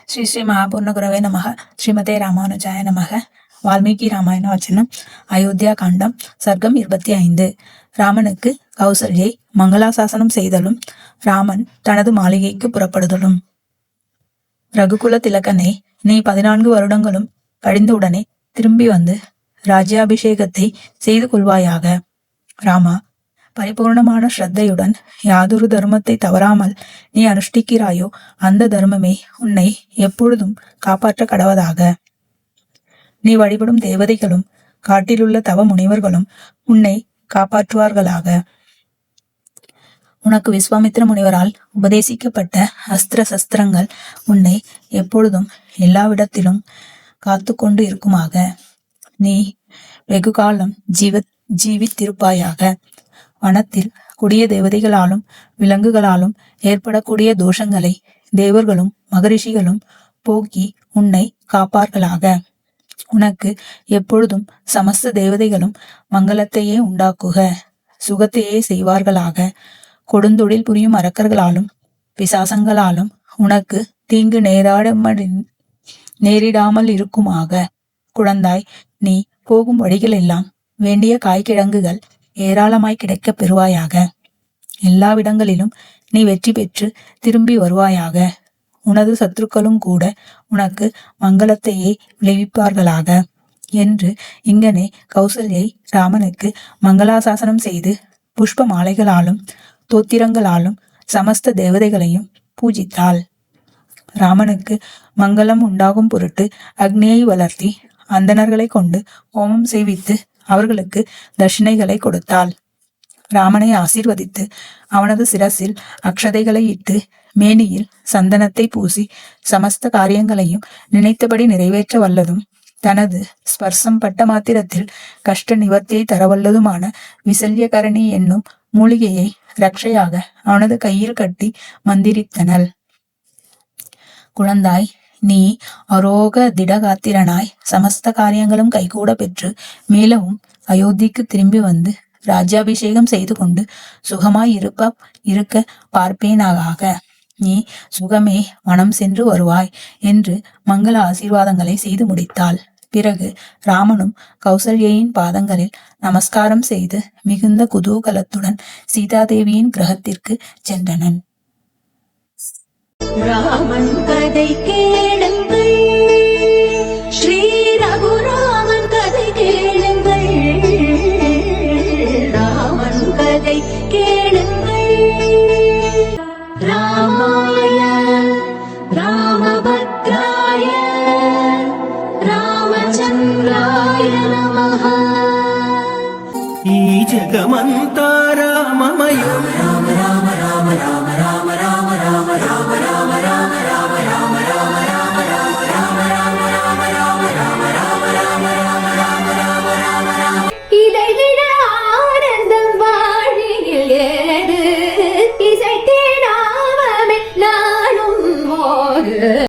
ஸ்ரீ ஸ்ரீ மகாபூர்ணகுரவே நமக. ஸ்ரீமதே ராமானுஜாய நமக. வால்மீகி ராமாயண வச்சனம். அயோத்தியா காண்டம். சர்க்கம் 25. ராமனுக்கு கௌசல்யை மங்களாசாசனம் செய்தலும் ராமன் தனது மாளிகைக்கு புறப்படுதலும். ரகுகுல திலகனே, நீ 14 வருடங்களும் கழிந்தவுடனே திரும்பி வந்து ராஜ்யாபிஷேகத்தை செய்து கொள்வாயாக. ராமா, பரிபூர்ணமான ஸ்ரத்தையுடன் யாதொரு தர்மத்தை தவறாமல் நீ அனுஷ்டிக்கிறாயோ அந்த தர்மமே உன்னை எப்பொழுதும் காப்பாற்ற கடவதாக. நீ வழிபடும் தேவதைகளும் காட்டிலுள்ள தவ முனிவர்களும் உன்னை காப்பாற்றுவார்களாக. உனக்கு விஸ்வாமித்திர முனிவரால் உபதேசிக்கப்பட்ட அஸ்திர சஸ்திரங்கள் உன்னை எப்பொழுதும் எல்லாவிடத்திலும் காத்து கொண்டு இருக்குமாக. நீ வெகு காலம் ஜீவித்திருப்பாயாக. வனத்தில் கொடிய தேவதைகளாலும் விலங்குகளாலும் ஏற்படக்கூடிய தோஷங்களை தேவர்களும் மகரிஷிகளும் போக்கி உன்னை காப்பார்களாக. உனக்கு எப்பொழுதும் சமஸ்த தேவதைகளும் மங்களத்தையே உண்டாக்குக, சுகத்தையே செய்வார்களாக. கொடுந்தொழில் புரியும் அரக்கர்களாலும் பிசாசங்களாலும் உனக்கு தீங்கு நேரிடாமல் இருக்குமாக. குழந்தாய், நீ போகும் வழிகள் எல்லாம் வேண்டிய காய்கிழங்குகள் ஏராளமாய் கிடைக்கப் பெறுவாயாக. எல்லாவிடங்களிலும் நீ வெற்றி பெற்று திரும்பி வருவாயாக. உனது சத்துருக்களும் கூட உனக்கு மங்களத்தையே விளைவிப்பார்களாக என்று இங்கனே கௌசல்யை ராமனுக்கு மங்களாசாசனம் செய்து புஷ்ப மாலைகளாலும் தோத்திரங்களாலும் சமஸ்த தேவதைகளையும் பூஜித்தாள். ராமனுக்கு மங்களம் உண்டாகும் பொருட்டு அக்னியை வளர்த்தி அந்தணர்களை கொண்டு ஹோமம் செய்வித்து அவர்களுக்கு தட்சிணைகளை கொடுத்தாள். ராமனை ஆசீர்வதித்து அவனது சிரசில் அக்ஷதைகளை இட்டு மேனியில் சந்தனத்தை பூசி சமஸ்த காரியங்களையும் நினைத்தபடி நிறைவேற்ற வல்லதும் தனது ஸ்பர்சம் பட்ட மாத்திரத்தில் கஷ்ட நிவர்த்தியை தரவல்லதுமான விசல்யகரணி என்னும் மூலிகையை ரட்சையாக அவனது கையில் கட்டி மந்திரித்தனள். குழந்தாய், நீ அரோக திடகாத்திரனாய் சமஸ்த காரியங்களும் கைகூட பெற்று மேலவும் அயோத்திக்கு திரும்பி வந்து ராஜ்யாபிஷேகம் செய்து கொண்டு சுகமாய் இருக்க பார்ப்பேனாக. நீ சுகமே மனம் சென்று வருவாய் என்று மங்கள ஆசீர்வாதங்களை செய்து முடித்தாள். பிறகு ராமனும் கௌசல்யின் பாதங்களில் நமஸ்காரம் செய்து மிகுந்த குதூகலத்துடன் சீதாதேவியின் கிரகத்திற்கு சென்றனன். ராமன் கதை கேளுங்கள், ஸ்ரீ ரகுராமன் கதை கேளுங்கள். ராமன் கதை கேளுங்கள். ராமாய ராமபத்ராய ராமச்சந்திராய நமः. ఈ జగమంతా రామమయం. రామ రామ రామ రామ రామ రామ రామ రామ రామ రామ